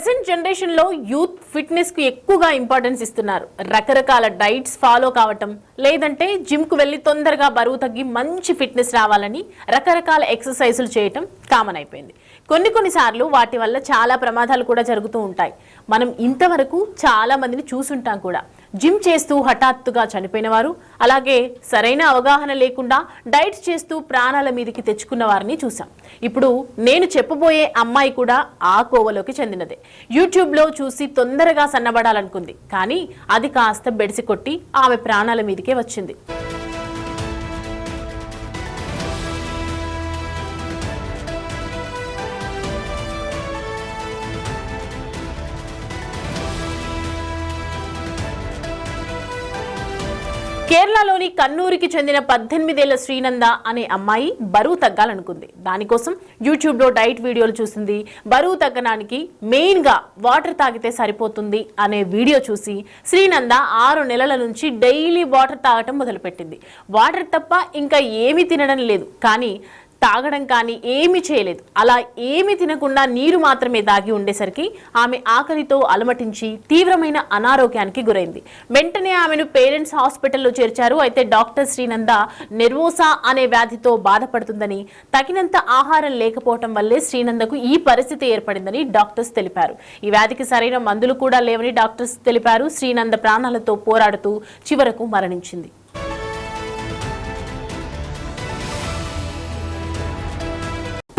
Present generation లో youth fitness కు ఎక్కువగా ఇంపార్టెన్స్ ఇస్తున్నారు. రకరకాల డైట్స్ ఫాలో కావటం, లేదంటే జిమ్ కు వెళ్లి తొందరగా బరువు తగ్గి మంచి ఫిట్నెస్ రావాలని రకరకాల ఎక్సర్సైజులు చేయటం కామన్ అయిపోయింది. కొన్నిసార్లు వాటి వల్ల చాలా ప్రమాదాలు కూడా జరుగుతూ ఉంటాయి. మనం ఇంతవరకు చాలా మందిని చూసుంటాం కూడా. జిమ్ చేస్తూ హఠాత్తుగా చనిపోయిన వారు, అలాగే సరైన అవగాహన లేకుండా డైట్స్ చేస్తూ ప్రాణాల మీదకి తెచ్చుకున్న వారిని చూసాం. ఇప్పుడు నేను చెప్పబోయే అమ్మాయి కూడా ఆ కోవలోకి చెందినదే. యూట్యూబ్లో చూసి తొందరగా సన్నబడాలనుకుంది, కానీ అది కాస్త బెడిసి కొట్టి ఆమె ప్రాణాల మీదకే వచ్చింది. కేరళలోని కన్నూరుకి చెందిన 18 ఏళ్ల శ్రీనంద అనే అమ్మాయి బరువు తగ్గాలనుకుంది. దానికోసం యూట్యూబ్లో డైట్ వీడియోలు చూసింది. బరువు తగ్గడానికి మెయిన్గా వాటర్ తాగితే సరిపోతుంది అనే వీడియో చూసి శ్రీనంద 6 నెలల నుంచి డైలీ వాటర్ తాగటం మొదలుపెట్టింది. వాటర్ తప్ప ఇంకా ఏమీ తినడం లేదు, కానీ తాగడం కానీ ఏమీ చేయలేదు. అలా ఏమీ తినకుండా నీరు మాత్రమే తాగి ఉండేసరికి ఆమె ఆకలితో అలమటించి తీవ్రమైన అనారోగ్యానికి గురైంది. వెంటనే ఆమెను పేరెంట్స్ హాస్పిటల్లో చేర్చారు. అయితే డాక్టర్ శ్రీనంద నెర్వోసా అనే వ్యాధితో బాధపడుతుందని, తగినంత ఆహారం లేకపోవటం వల్లే శ్రీనందకు ఈ పరిస్థితి ఏర్పడిందని డాక్టర్స్ తెలిపారు. ఈ వ్యాధికి సరైన మందులు కూడా లేవని డాక్టర్స్ తెలిపారు. శ్రీనంద ప్రాణాలతో పోరాడుతూ చివరకు మరణించింది.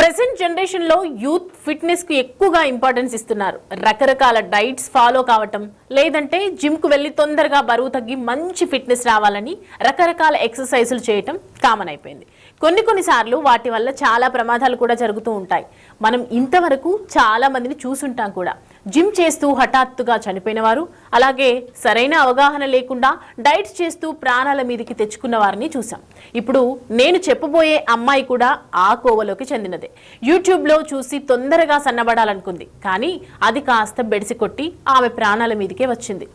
ప్రెసెంట్ జనరేషన్ లో యూత్ ఫిట్నెస్ కు ఎక్కువగా ఇంపార్టెన్స్ ఇస్తున్నారు. రకరకాల డైట్స్ ఫాలో కావటం, లేదంటే జిమ్ కు వెళ్లి తొందరగా బరువు తగ్గి మంచి ఫిట్నెస్ రావాలని రకరకాల ఎక్సర్సైజులు చేయటం కామన్ అయిపోయింది. కొన్నిసార్లు వాటి వల్ల చాలా ప్రమాదాలు కూడా జరుగుతూ ఉంటాయి. మనం ఇంతవరకు చాలా మందిని చూసుంటాం కూడా. జిమ్ చేస్తూ హఠాత్తుగా చనిపోయిన వారు, అలాగే సరైన అవగాహన లేకుండా డైట్స్ చేస్తూ ప్రాణాల మీదకి తెచ్చుకున్న వారిని చూసాం. ఇప్పుడు నేను చెప్పబోయే అమ్మాయి కూడా ఆ కోవలోకి చెందినదే. యూట్యూబ్లో చూసి తొందరగా సన్నబడాలనుకుంది, కానీ అది కాస్త బెడిసి కొట్టి ఆమె ప్రాణాల మీదకే వచ్చింది.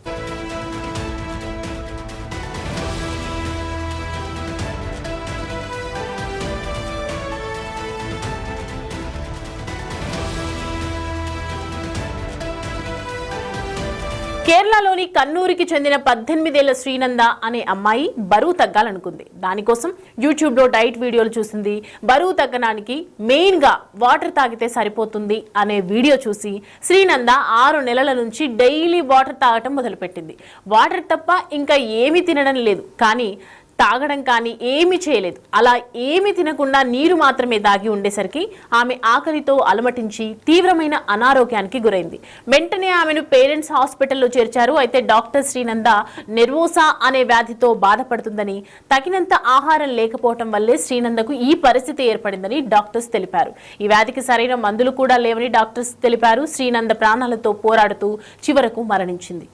కేరళలోని కన్నూరుకి చెందిన 18 ఏళ్ల శ్రీనంద అనే అమ్మాయి బరువు తగ్గాలనుకుంది. దానికోసం యూట్యూబ్లో డైట్ వీడియోలు చూసింది. బరువు తగ్గడానికి మెయిన్గా వాటర్ తాగితే సరిపోతుంది అనే వీడియో చూసి శ్రీనంద 6 నెలల నుంచి డైలీ వాటర్ తాగటం మొదలుపెట్టింది. వాటర్ తప్ప ఇంకా ఏమీ తినడం లేదు, కానీ తాగడం కానీ ఏమీ చేయలేదు. అలా ఏమీ తినకుండా నీరు మాత్రమే తాగి ఉండేసరికి ఆమె ఆకలితో అలమటించి తీవ్రమైన అనారోగ్యానికి గురైంది. వెంటనే ఆమెను పేరెంట్స్ హాస్పిటల్లో చేర్చారు. అయితే డాక్టర్ శ్రీనంద నెర్వోసా అనే వ్యాధితో బాధపడుతుందని, తగినంత ఆహారం లేకపోవటం వల్లే శ్రీనందకు ఈ పరిస్థితి ఏర్పడిందని డాక్టర్స్ తెలిపారు. ఈ వ్యాధికి సరైన మందులు కూడా లేవని డాక్టర్స్ తెలిపారు. శ్రీనంద ప్రాణాలతో పోరాడుతూ చివరకు మరణించింది.